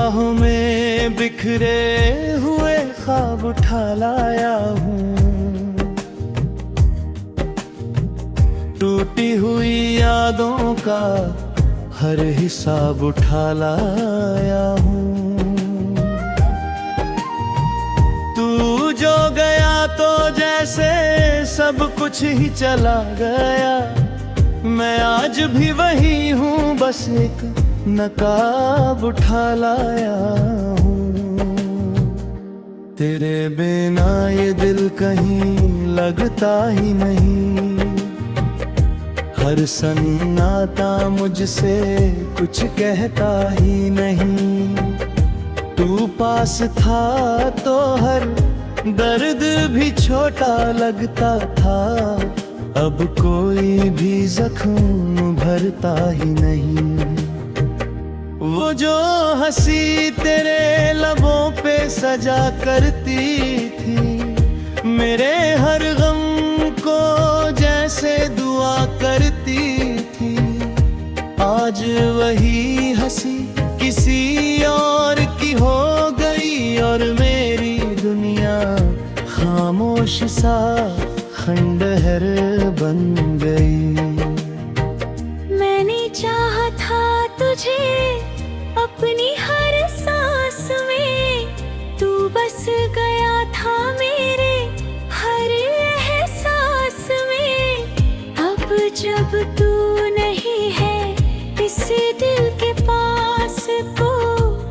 बाहों में बिखरे हुए ख्वाब उठा लाया हूँ, टूटी हुई यादों का हर हिसाब उठा लाया हूँ। तू जो गया तो जैसे सब कुछ ही चला गया, मैं आज भी वही हूँ, बस एक नकाब उठा लाया हूँ। तेरे बिना ये दिल कहीं लगता ही नहीं, हर सन्नाटा मुझसे कुछ कहता ही नहीं। तू पास था तो हर दर्द भी छोटा लगता था, अब कोई भी जख्म भरता ही नहीं। वो जो हंसी तेरे लबों पे सजा करती थी, मेरे हर गम को जैसे दुआ करती थी, आज वही हंसी किसी और की हो गई और मेरी दुनिया खामोश सा खंडहर बन गई। मैंने चाहा था तुझे अपनी हर सांस में, तू बस गया था मेरे हर एहसास में। अब जब तू नहीं है इस दिल के पास, तो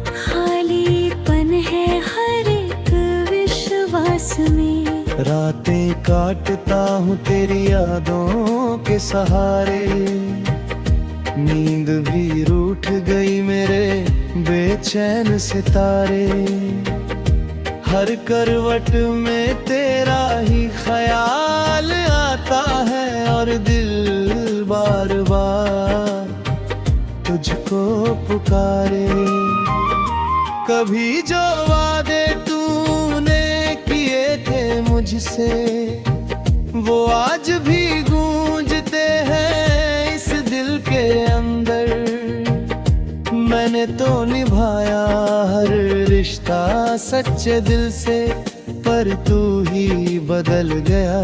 खालीपन है हर एक विश्वास में। रातें काटता हूँ तेरी यादों के सहारे, नींद भी रूठ गई मेरे बेचैन सितारे। हर करवट में तेरा ही ख्याल आता है और दिल बार बार तुझको पुकारे। कभी जो वादे तूने किए थे मुझसे, वो आज भी गूंजते हैं इस दिल के अंदर। मैंने तो निभाया हर रिश्ता सच्चे दिल से, पर तू ही बदल गया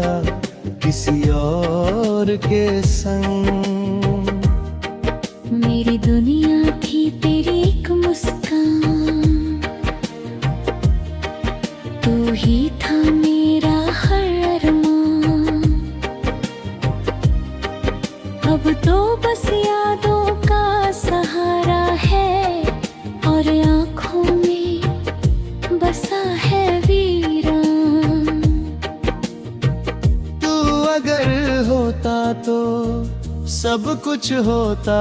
किसी और के संग। मेरी दुनिया थी तेरी एक मुस्कान, तू ही था मेरा हर अरमान। अब तो बस यादों का सहारा है और आँखों में बसा है वीरान। तू अगर होता तो सब कुछ होता,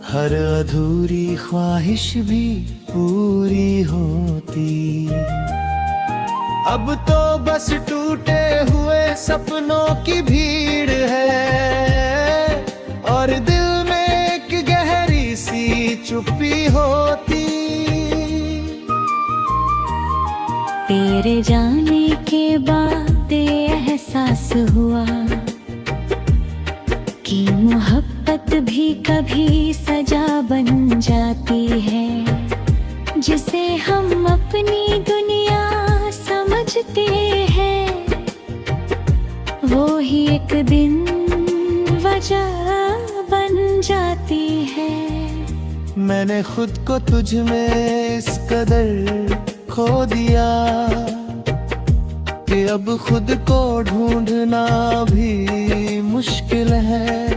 हर अधूरी ख्वाहिश भी पूरी होती। अब तो बस टूटे हुए सपनों की भीड़ है और दिल में एक गहरी सी चुप्पी होती। तेरे जाने के बाद एहसास हुआ कि मोहब्बत भी कभी सजा बन जाती है, जिसे हम अपनी दुनिया समझते हैं, वो ही एक दिन वजह बन जाती है। मैंने खुद को तुझ में इस कदर खो दिया कि अब खुद को ढूंढना भी मुश्किल है।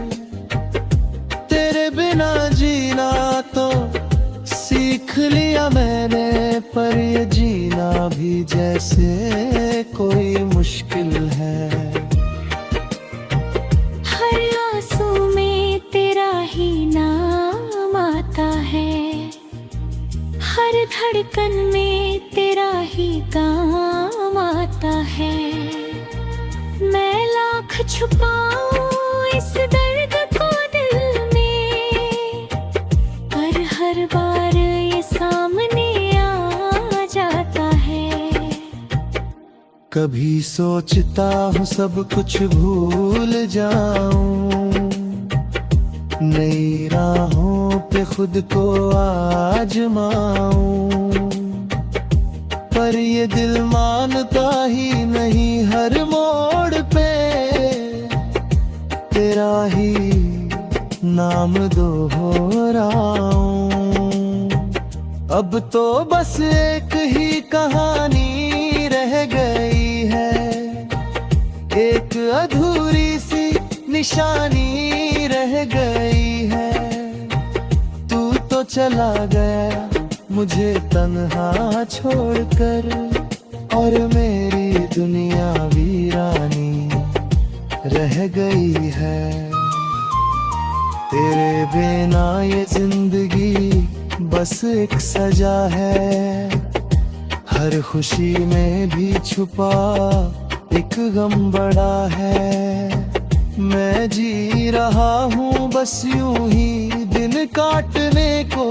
तेरे बिना जीना तो सीख लिया मैंने, पर ये जीना भी जैसे कोई मुश्किल है। हर आंसू में तेरा ही नाम आता है, हर धड़कन में तेरा ही काम आता है। मैं लाख छुपाऊं इस दर्द को दिल में, पर हर बार ये सामने आ जाता है। कभी सोचता हूँ सब कुछ भूल जाऊं, नई राहों पे खुद को आजमाऊं, पर ये दिल मानता ही नहीं। हर मोड़ पे तेरा ही नाम दोहराऊं। अब तो बस एक ही कहानी रह गई है, एक अधूरी सी निशानी रह गई है। तू तो चला गया मुझे तन्हा छोड़कर, और मेरी दुनिया वीरानी रह गई है। तेरे बिना ये जिंदगी बस एक सजा है, हर खुशी में भी छुपा एक गम बड़ा है। मैं जी रहा हूँ बस यूं ही दिन काटने को,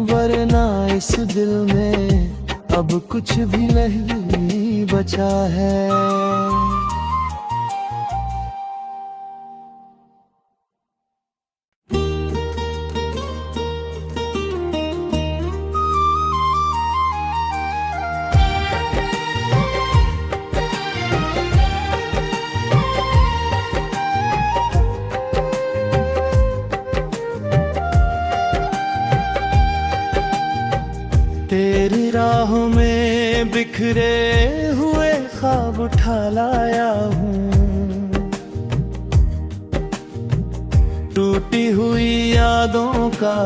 वरना इस दिल में अब कुछ भी नहीं बचा है। तेरी राहों में बिखरे हुए ख्वाब उठा लाया हूँ, टूटी हुई यादों का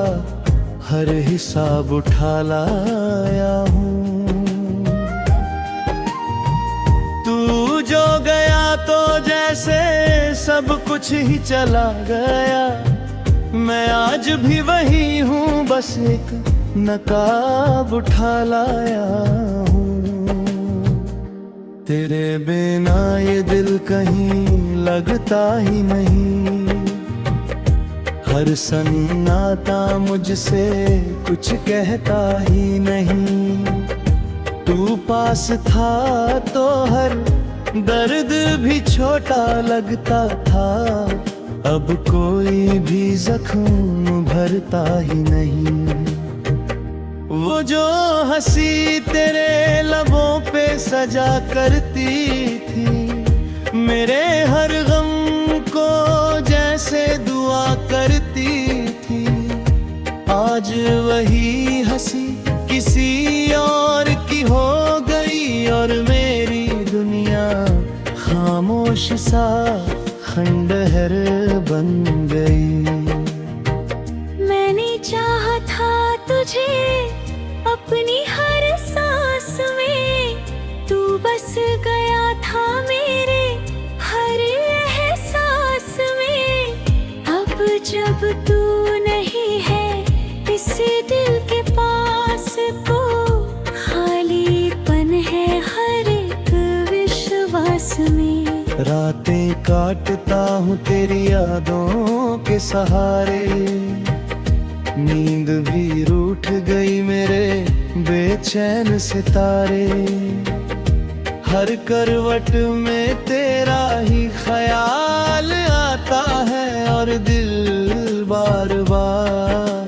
हर हिसाब उठा लाया हूँ। तू जो गया तो जैसे सब कुछ ही चला गया, मैं आज भी वही हूँ बस एक नकाब उठा लाया हूँ। तेरे बिना ये दिल कहीं लगता ही नहीं, हर सन्नाटा मुझसे कुछ कहता ही नहीं। तू पास था तो हर दर्द भी छोटा लगता था, अब कोई भी जख्म भरता ही नहीं। वो जो हंसी तेरे लबों पे सजा करती थी, मेरे हर गम को जैसे दुआ करती थी, आज वही हंसी किसी और की हो गई, और मेरी दुनिया खामोश सा खंडहर बन गई। मैंने चाहा था तुझे अपनी हर सांस में, तू बस गया था मेरे हर एहसास में। अब जब तू नहीं है इस दिल के पास, को खालीपन है हर एक विश्वास में। रातें काटता हूँ तेरी यादों के सहारे, नींद भी रूठ गई मेरे बेचैन सितारे। हर करवट में तेरा ही ख्याल आता है, और दिल बार बार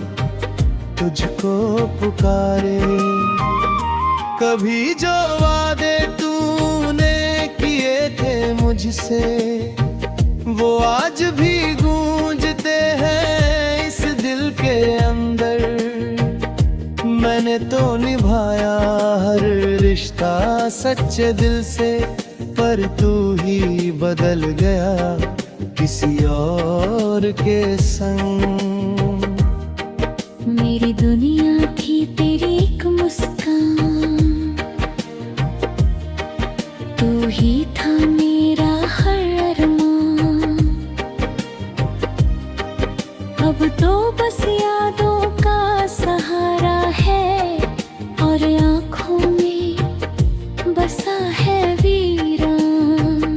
तुझको पुकारे। कभी जो वादे तूने किए थे मुझसे, वो आज भी गूंजते हैं इस दिल के अंदर। मैंने तो निभाया हर रिश्ता सच्चे दिल से, पर तू ही बदल गया किसी और के संग। मेरी दुनिया थी तेरी एक मुस्कान, तू ही था मेरा हर अरमान। अब तो बस यादों का सहारा है, और आँखों में बसा है वीरान।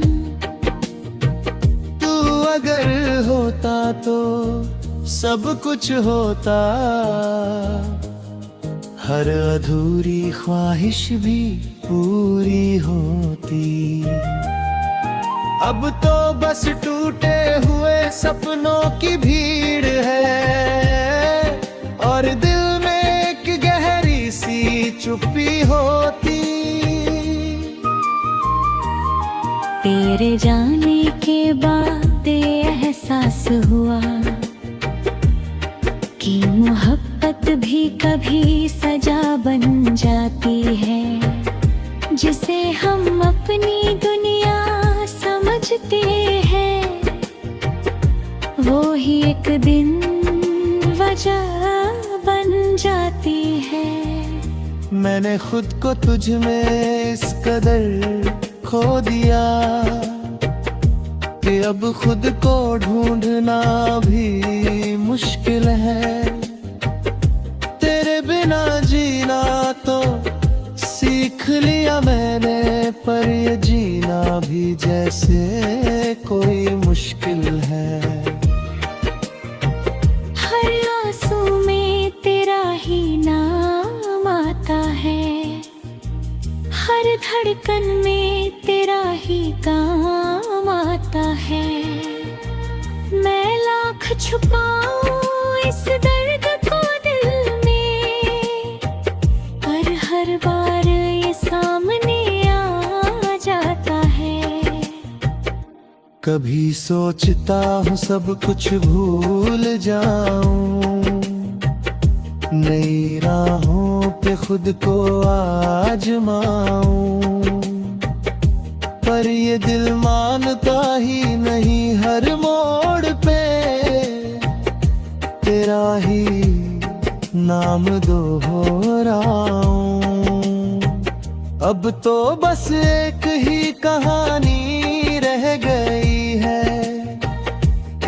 तू अगर होता तो सब कुछ होता, हर अधूरी ख्वाहिश भी पूरी होती। अब तो बस टूटे हुए सपनों की भीड़ है, तेरे जाने के बाद एहसास हुआ कि मोहब्बत भी कभी सजा बन जाती है। जिसे हम अपनी दुनिया समझते हैं, वो ही एक दिन वजह बन जाती है। मैंने खुद को तुझ में इस कदर खो दिया कि अब खुद को ढूंढना भी मुश्किल है। तेरे बिना जीना तो सीख लिया मैंने, पर ये जीना भी जैसे कोई मुश्किल है। हर आंसू में तेरा ही नाम आता है, हर धड़कन में तेरा ही काम आता है। मैं लाख छुपाऊं इस दर्द को दिल में, पर हर बार ये सामने आ जाता है। कभी सोचता हूँ सब कुछ भूल जाऊं, नई राहों पे खुद को आजमाऊं, पर ये दिल मानता ही नहीं। हर मोड़ पे तेरा ही नाम दोहराऊं। अब तो बस एक ही कहानी रह गई है,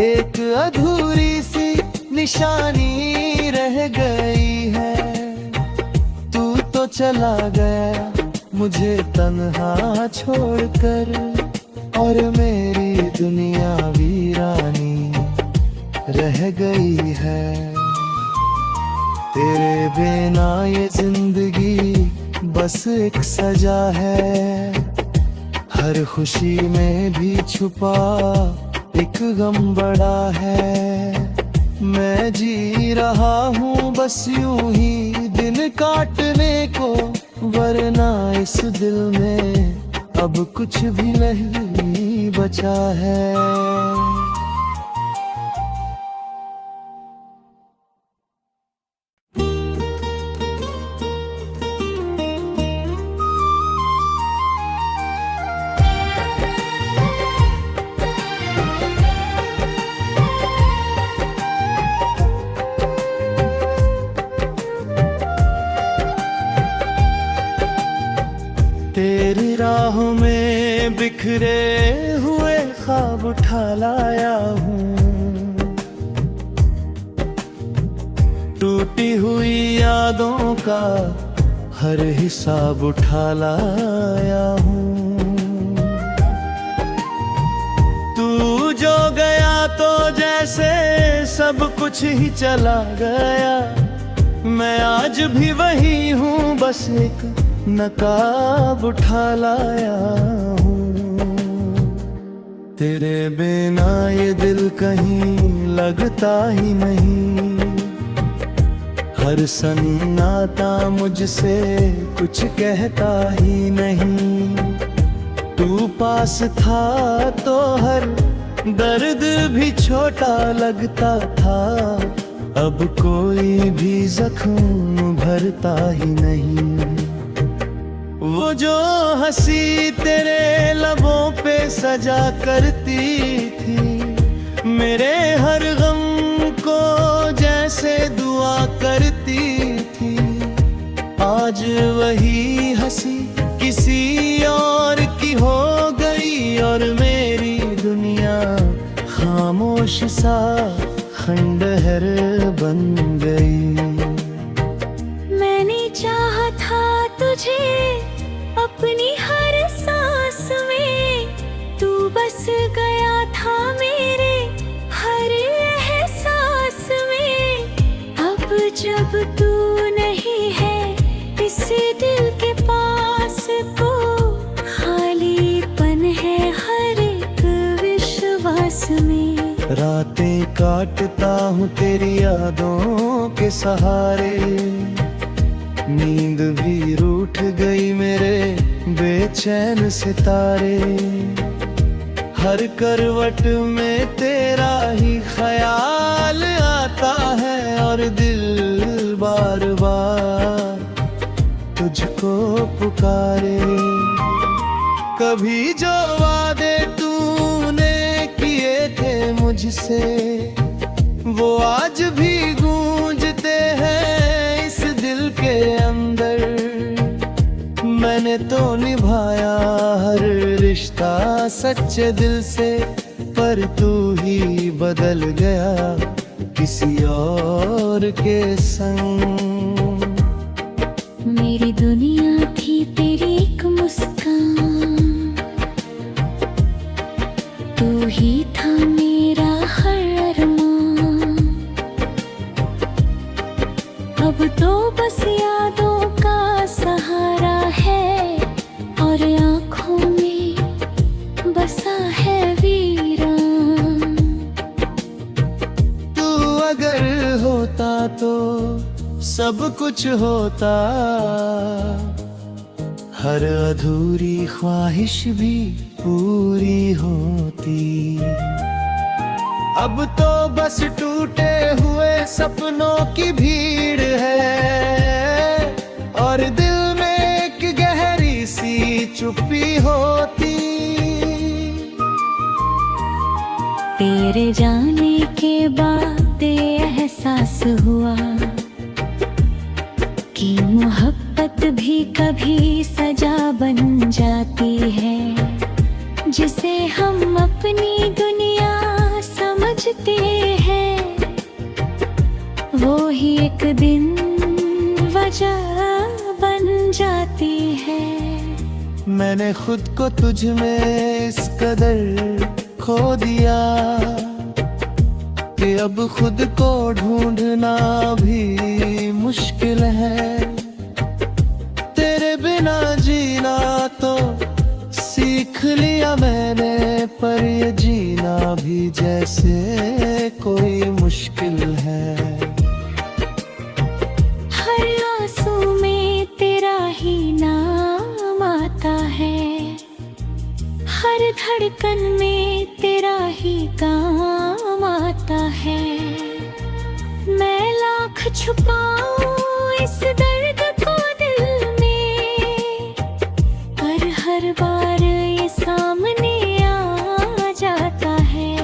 एक अधूरी सी निशानी रह गई है। तू तो चला गया मुझे तन्हा छोड़कर, और मेरी दुनिया वीरानी रह गई है। तेरे बिना ये जिंदगी बस एक सजा है, हर खुशी में भी छुपा एक गम बड़ा है। मैं जी रहा हूँ बस यूं ही दिन काटने को, वरना इस दिल में अब कुछ भी नहीं बचा है। तेरी राहों में बिखरे हुए ख्वाब उठा लाया हूँ, टूटी हुई यादों का हर हिसाब उठा लाया हूँ। तू जो गया तो जैसे सब कुछ ही चला गया, मैं आज भी वही हूँ बस एक नकाब उठा लाया हूँ। तेरे बिना ये दिल कहीं लगता ही नहीं, हर सन्नाटा मुझसे कुछ कहता ही नहीं। तू पास था तो हर दर्द भी छोटा लगता था, अब कोई भी जख्म भरता ही नहीं। वो जो हंसी तेरे लबों पे सजा करती थी, मेरे हर गम को जैसे दुआ करती थी, आज वही हंसी किसी और की हो गई, और मेरी दुनिया खामोश सा खंडहर बन गई। मैंने चाहा था तुझे अपनी हर सांस में, तू बस गया था मेरे हर एहसास में। अब जब तू नहीं है इस दिल के पास, तो खालीपन है हर एक विश्वास में। रातें काटता हूँ तेरी यादों के सहारे, नींद भी रूठ गई मेरे बेचैन सितारे। हर करवट में तेरा ही ख्याल आता है और दिल बार बार तुझको पुकारे। कभी जो वादे तूने किए थे मुझसे वो आज भी गूंजते हैं इस दिल के अंदर। मैंने तो निभाया हर रिश्ता सच्चे दिल से, पर तू ही बदल गया किसी और के संग। मेरी दुनिया थी तेरी एक मुस्कान, तू ही था मेरा हर अरमान। अब तो बस यादों का सहारा है और आँखों में बसा है वीरान। तू अगर होता तो सब कुछ होता, हर अधूरी ख्वाहिश भी पूरी होती। अब तो बस टूटे हुए सपनों की भीड़ है और दिल में एक गहरी सी चुप्पी होती। तेरे जाने के बाद एहसास हुआ कि मोहब्बत भी कभी सजा बन जाती है। जिसे हम अपनी दुनिया समझते हैं वो ही एक दिन वजह बन जाती है। मैंने खुद को तुझ में इस कदर खो दिया कि अब खुद को ढूंढना भी मुश्किल है। तेरे बिना जीना तो सीख लिया मैंने, पर ये जीना भी जैसे कोई मुश्किल है। हर आंसू में तेरा ही नाम आता है, हर धड़कन में तेरा ही काम आता है। मैं लाख छुपाऊं इस दर्द को दिल में, पर हर बार ये सामने आ जाता है।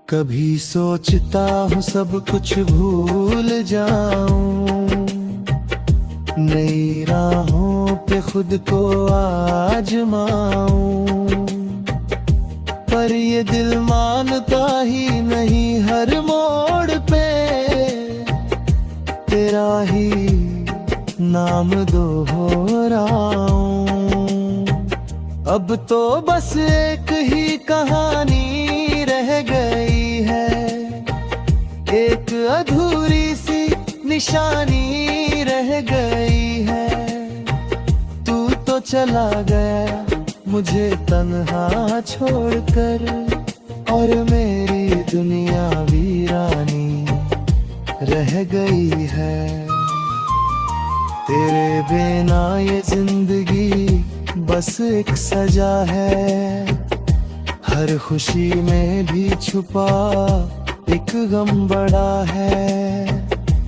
कभी सोचता हूँ सब कुछ भूल जाऊं, नई राहों पे खुद को आजमाऊं, पर ये दिल मानता ही नहीं। हर मोड़ पे तेरा ही नाम दोहराऊं। अब तो बस एक ही कहानी रह गई है, एक अधूरी सी निशानी रह गई है। तू तो चला गया मुझे तन्हा छोड़कर, और मेरी दुनिया वीरानी रह गई है। तेरे बिना ये जिंदगी बस एक सजा है, हर खुशी में भी छुपा एक गम बड़ा है।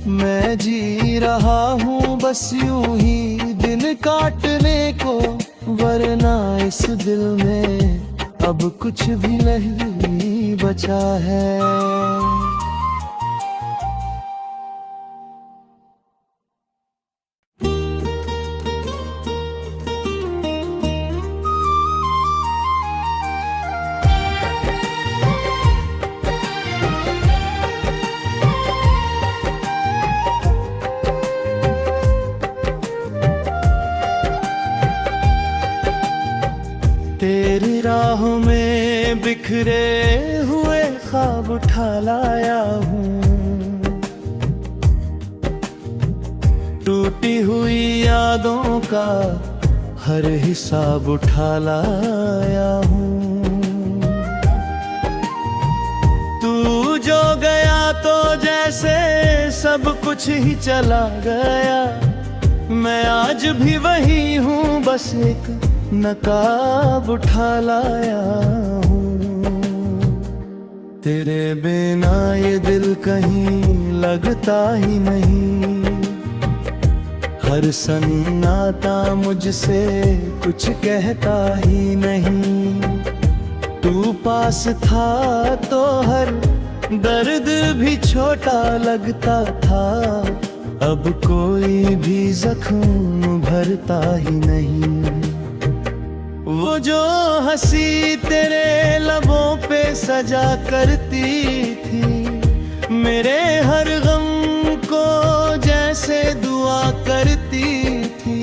मैं जी रहा हूँ बस यूं ही दिन काटने को, वरना इस दिल में अब कुछ भी नहीं बचा है। तेरी राहों में बिखरे हुए ख्वाब उठा लाया हूँ, टूटी हुई यादों का हर हिसाब उठा लाया हूँ। तू जो गया तो जैसे सब कुछ ही चला गया, मैं आज भी वही हूँ बस एक नकाब उठा लाया हूँ। तेरे बिना ये दिल कहीं लगता ही नहीं, हर सन्नाटा मुझसे कुछ कहता ही नहीं। तू पास था तो हर दर्द भी छोटा लगता था, अब कोई भी जख्म भरता ही नहीं। वो जो हंसी तेरे लबों पे सजा करती थी, मेरे हर गम को जैसे दुआ करती थी,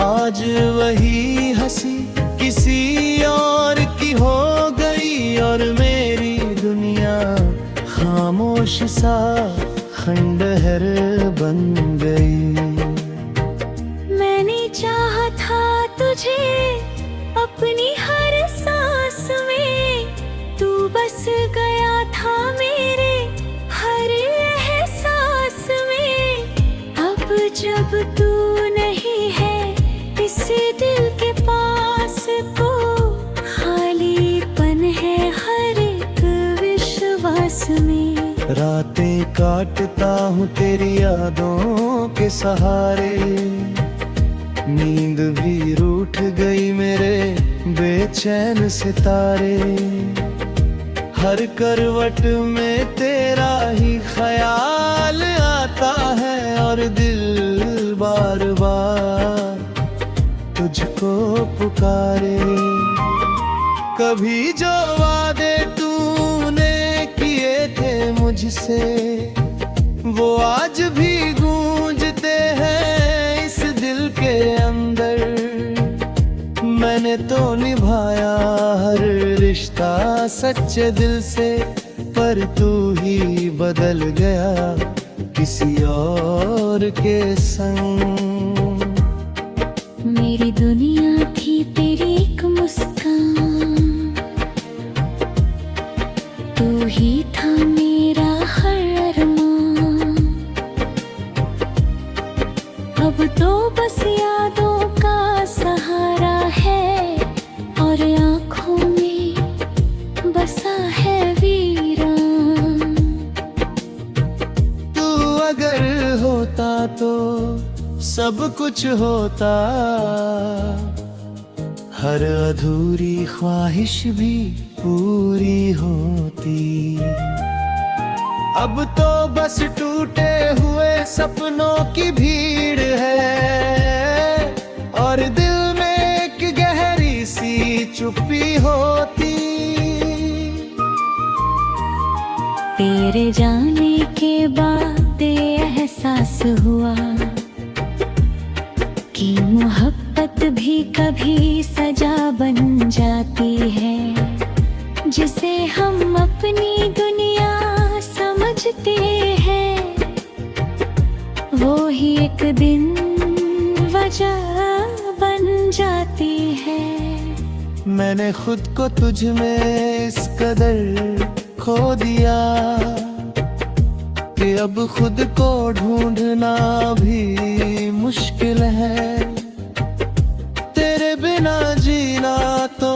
आज वही हंसी किसी और की हो गई और मेरी दुनिया खामोश सा खंडहर बन गई। मैंने चाहा था तुझे अपनी हर सांस में, तू बस गया था मेरे हर एहसास में। अब जब तू नहीं है इस दिल के पास, तो खालीपन है हर एक विश्वास में। रातें काटता हूँ तेरी यादों के सहारे, नींद भी रूठ गई मेरे बेचैन सितारे। हर करवट में तेरा ही ख्याल आता है और दिल बार बार तुझको पुकारे। कभी जो वादे तूने किए थे मुझसे, वो आज भी गूंजते हैं इस दिल के अंदर। मैंने तो निभाया हर रिश्ता सच्चे दिल से, पर तू ही बदल गया किसी और के संग। मेरी दुनिया थी तेरी एक मुस्कान, तू ही था मेरा हर अरमान। अब तो बस यादों का सहारा है और आँखों में बसा है वीरान। तू अगर होता तो सब कुछ होता, हर अधूरी ख्वाहिश भी पूरी होती। अब तो बस टूटे हुए सपनों की भीड़ है और दिल में एक गहरी सी चुप्पी होती। तेरे जाने के बाद एहसास हुआ कि मोहब्बत भी कभी सजा बन जाती है, जिसे हम अपनी दुनिया समझते हैं, वो ही एक दिन वजह बन जाती है। मैंने खुद को तुझ में इस कदर खो दिया कि अब खुद को ढूंढना भी मुश्किल है। तेरे बिना जीना तो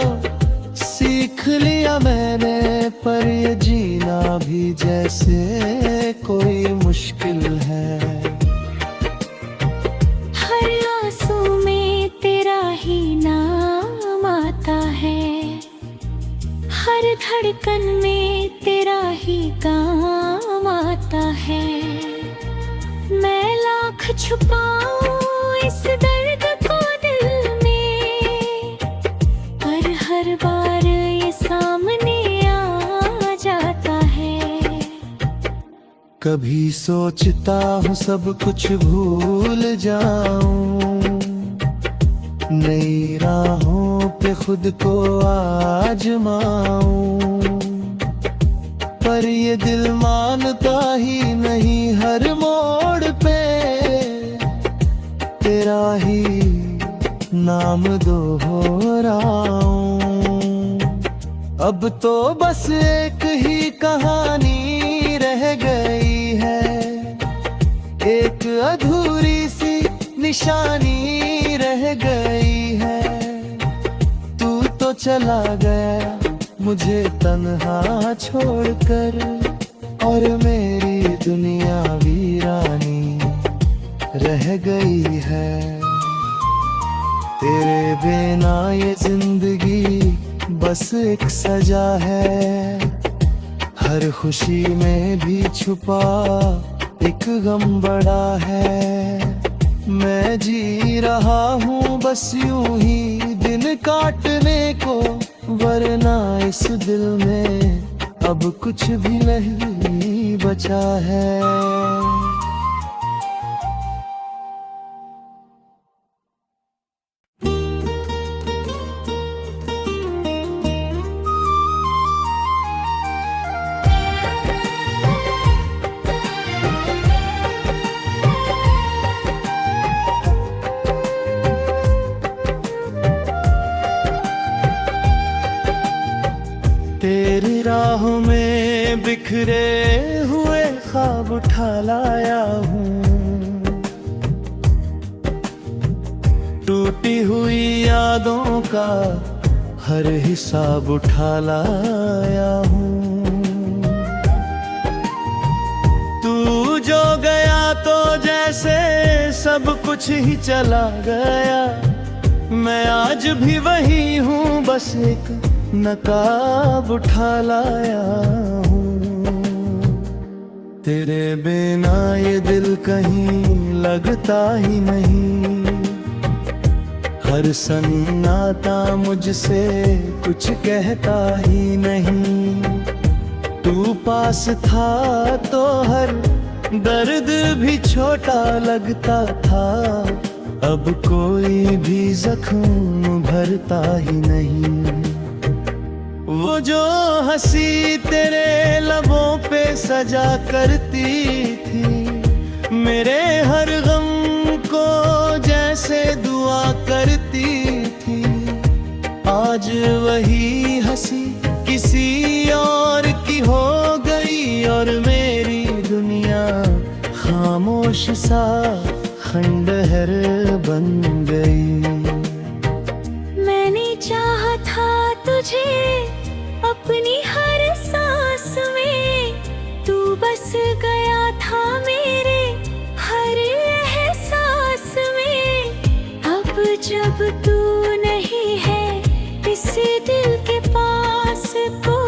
सीख लिया मैंने, पर ये जीना भी जैसे कोई मुश्किल है। हर आंसू में तेरा ही नाम आता है, हर धड़कन में तेरा ही काम आता है। मैं लाख छुपाऊं इस दर्द को दिल में, पर हर बार ये सामने आ जाता है। कभी सोचता हूँ सब कुछ भूल जाऊं, नई राहों पे खुद को आजमाऊं, पर ये दिल मानता ही नहीं। हर मोड़ पे तेरा ही नाम दोहराऊं। अब तो बस एक ही कहानी रह गई है, एक अधूरी सी निशानी रह गई है। चला गया मुझे तन्हा छोड़कर, और मेरी दुनिया वीरानी रह गई है। तेरे बिना ये जिंदगी बस एक सजा है, हर खुशी में भी छुपा एक गम बड़ा है। मैं जी रहा हूँ बस यूं ही दिन काटने को, वरना इस दिल में अब कुछ भी नहीं बचा है। तेरी राहों में बिखरे हुए ख्वाब उठा लाया हूँ, टूटी हुई यादों का हर हिसाब उठा लाया हूँ। तू जो गया तो जैसे सब कुछ ही चला गया, मैं आज भी वही हूँ बस एक नकाब उठा लाया हूँ। तेरे बिना ये दिल कहीं लगता ही नहीं, हर सन्नाटा मुझसे कुछ कहता ही नहीं। तू पास था तो हर दर्द भी छोटा लगता था, अब कोई भी जख्म भरता ही नहीं। वो जो हंसी तेरे लबों पे सजा करती थी, मेरे हर गम को जैसे दुआ करती थी, आज वही हंसी किसी और की हो गई, और मेरी दुनिया खामोश सा खंडहर बन गई। मैंने चाहा था तुझे अपनी हर सांस में, तू बस गया था मेरे हर एहसास में। अब जब तू नहीं है इस दिल के पास, को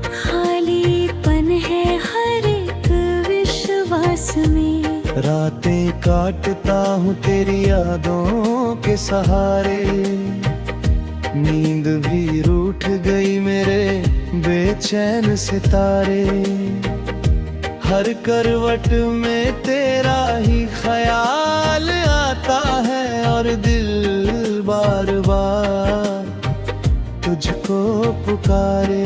खालीपन है हर एक विश्वास में। रातें काटता हूँ तेरी यादों के सहारे, नींद भी रूठ गई मेरे बेचैन सितारे। हर करवट में तेरा ही ख्याल आता है, और दिल बार बार तुझको पुकारे।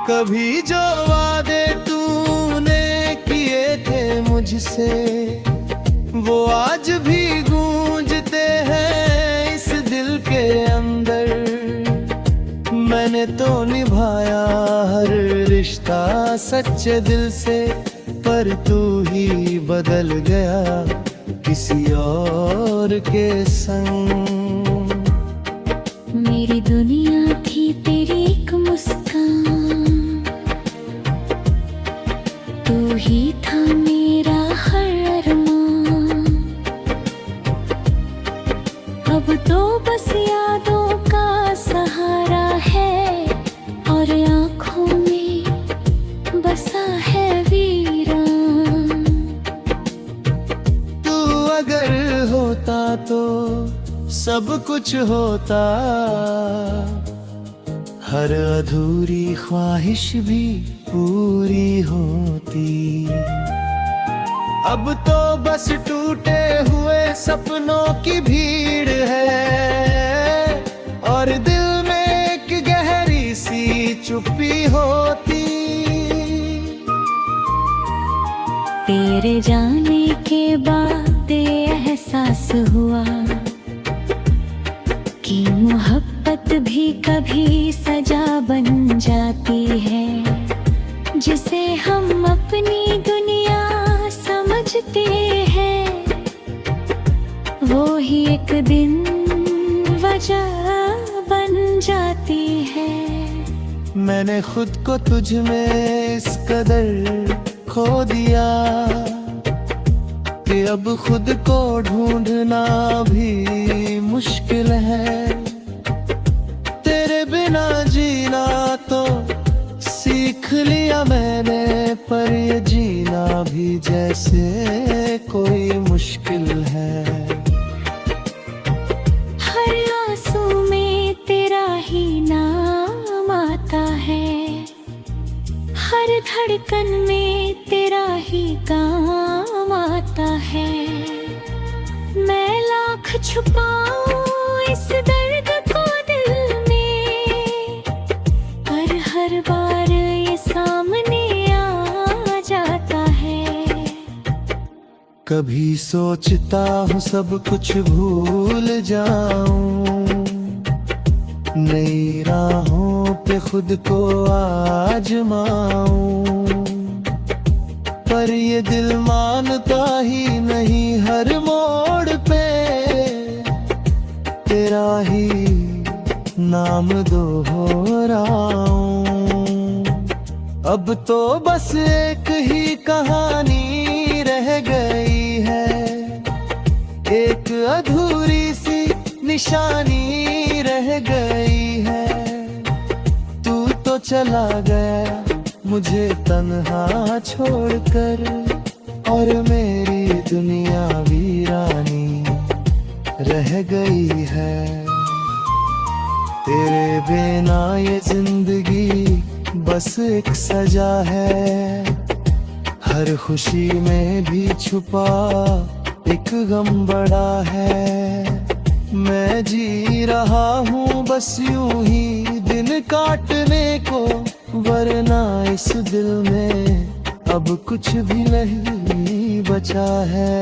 कभी जो वादे तूने किए थे मुझसे, वो आज भी गूंजते हैं इस दिल के अंदर। मैंने तो निभाया हर रिश्ता सच्चे दिल से, पर तू ही बदल गया किसी और के संग। मेरी दुनिया थी तेरी एक मुस्कान, तू ही था मेरा हर अरमान। अब तो बस यादों का सहारा है, और आँखों में बसा है वीरान। तू अगर होता तो सब कुछ होता, हर अधूरी ख्वाहिश भी पूरी होती। अब तो बस टूटे हुए सपनों की भीड़ है, और दिल में एक गहरी सी चुप्पी होती। तेरे जाने के बाद एहसास हुआ कि मोहब्बत भी कभी सजा बन जाती है, जिसे हम अपनी दुनिया समझते हैं, वो ही एक दिन वजह बन जाती है। मैंने खुद को तुझ में इस कदर खो दिया कि अब खुद को ढूंढना भी मुश्किल है। तेरे बिना जीना तो सीख लिया मैंने, पर ये जीना भी जैसे कोई मुश्किल है। हर आंसू में तेरा ही नाम आता है, हर धड़कन में तेरा ही काम आता है। मैं लाख छुपाऊं इस दर्द को दिल में, पर हर बार ये सामने आ जाता है। कभी सोचता हूँ सब कुछ भूल जाऊं, नई राहों पे खुद को आजमाऊं, पर ये दिल मानता ही नहीं। हर मोड़ पे तेरा ही नाम दोहराऊं। अब तो बस एक ही कहानी रह गई है, एक अधूरी सी निशानी रह गई है। तू तो चला गया मुझे तन्हा छोड़कर, और मेरी दुनिया वीरानी रह गई है। तेरे बिना ये जिंदगी बस एक सजा है, हर खुशी में भी छुपा एक गम बड़ा है। मैं जी रहा हूँ बस यूं ही दिन काटने को, वरना इस दिल में अब कुछ भी नहीं बचा है।